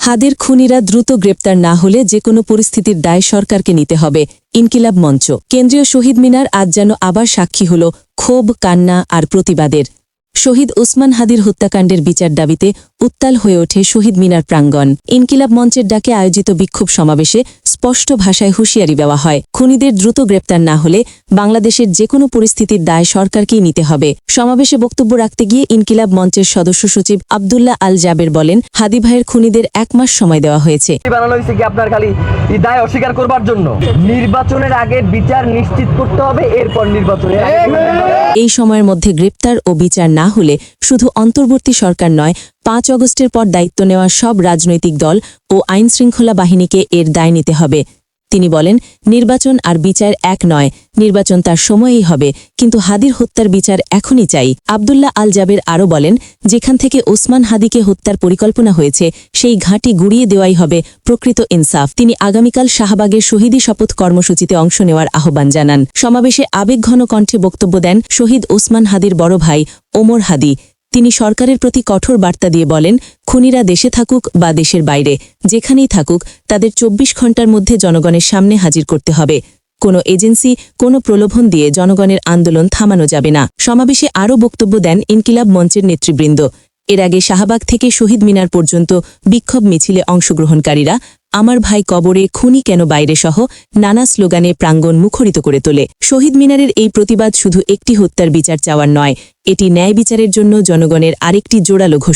হাদের খুনিরা দ্রুত গ্রেপ্তার না হলে যে কোনো পরিস্থিতির দায় সরকারকে নিতে হবে। ইনকিলাব মঞ্চ। কেন্দ্রীয় শহীদ মিনার আজ যেন আবার সাক্ষী হল ক্ষোভ, কান্না আর প্রতিবাদের। শহীদ ওসমান হাদির হত্যাকাণ্ডের বিচার দাবিতে উত্তাল হয়ে ওঠে শহীদ মিনার প্রাঙ্গণ। ইনকিলাব মঞ্চের ডাকে আয়োজিত বিক্ষোভ সমাবেশে স্পষ্ট ভাষায় হুঁশিয়ারি দেওয়া হয়, খুনিদের দ্রুত গ্রেপ্তার না হলে বাংলাদেশের যে কোনো পরিস্থিতির দায় সরকারকেই নিতে হবে। সমাবেশে বক্তব্য রাখতে গিয়ে ইনকিলাব মঞ্চের সদস্য সচিব আব্দুল্লাহ আল জাবের বলেন, হাদি ভাইয়ের খুনিদের 1 মাস সময় দেওয়া হয়েছে। বানানো হয়েছে কি আপনার খালি এই দায় অস্বীকার করবার জন্য? নির্বাচনের আগে বিচার নিশ্চিত করতে হবে, এরপর নির্বাচনের এই সময়ের মধ্যে গ্রেপ্তার ও বিচার না হলে শুধু অন্তর্বর্তী সরকার নয়, 5 আগস্টের পর দায়িত্ব নেওয়া সব রাজনৈতিক দল ও আইনশৃঙ্খলা বাহিনীকে এর দায় নিতে হবে। তিনি বলেন, নির্বাচন আর বিচার এক নয়, নির্বাচন তার সময়েই হবে, কিন্তু হাদির হত্যার বিচার এখনই চাই। আব্দুল্লাহ আল জাবের আরও বলেন, যেখান থেকে ওসমান হাদিকে হত্যার পরিকল্পনা হয়েছে সেই ঘাঁটি গুড়িয়ে দেওয়াই হবে প্রকৃত ইনসাফ। তিনি আগামীকাল শাহবাগের শহীদী শপথ কর্মসূচিতে অংশ নেওয়ার আহ্বান জানান। সমাবেশে আবেগঘন কণ্ঠে বক্তব্য দেন শহীদ ওসমান হাদির বড় ভাই ওমর হাদি। তিনি সরকারের প্রতি কঠোর বার্তা দিয়ে বলেন, খুনিরা দেশে থাকুক বা দেশের বাইরে, যেখানেই থাকুক তাদের 24 ঘণ্টার মধ্যে জনগণের সামনে হাজির করতে হবে। কোনো এজেন্সি, কোনো প্রলোভন দিয়ে জনগণের আন্দোলন থামানো যাবে না। সমাবেশে আরও বক্তব্য দেন ইনকিলাব মঞ্চের নেতৃবৃন্দ। এর আগে শাহবাগ থেকে শহীদ মিনার পর্যন্ত বিক্ষোভ মিছিলে অংশগ্রহণকারীরা আমার ভাই কবরে, খুনি কেন বাইরে সহ নানা স্লোগানে প্রাঙ্গণ মুখরিত করে তোলে। শহীদ মিনারের এই প্রতিবাদ শুধু একটি হত্যার বিচার চাওয়ার নয়, এটি ন্যায় বিচারের জন্য জনগণের আরেকটি জোরালো ঘোষণা।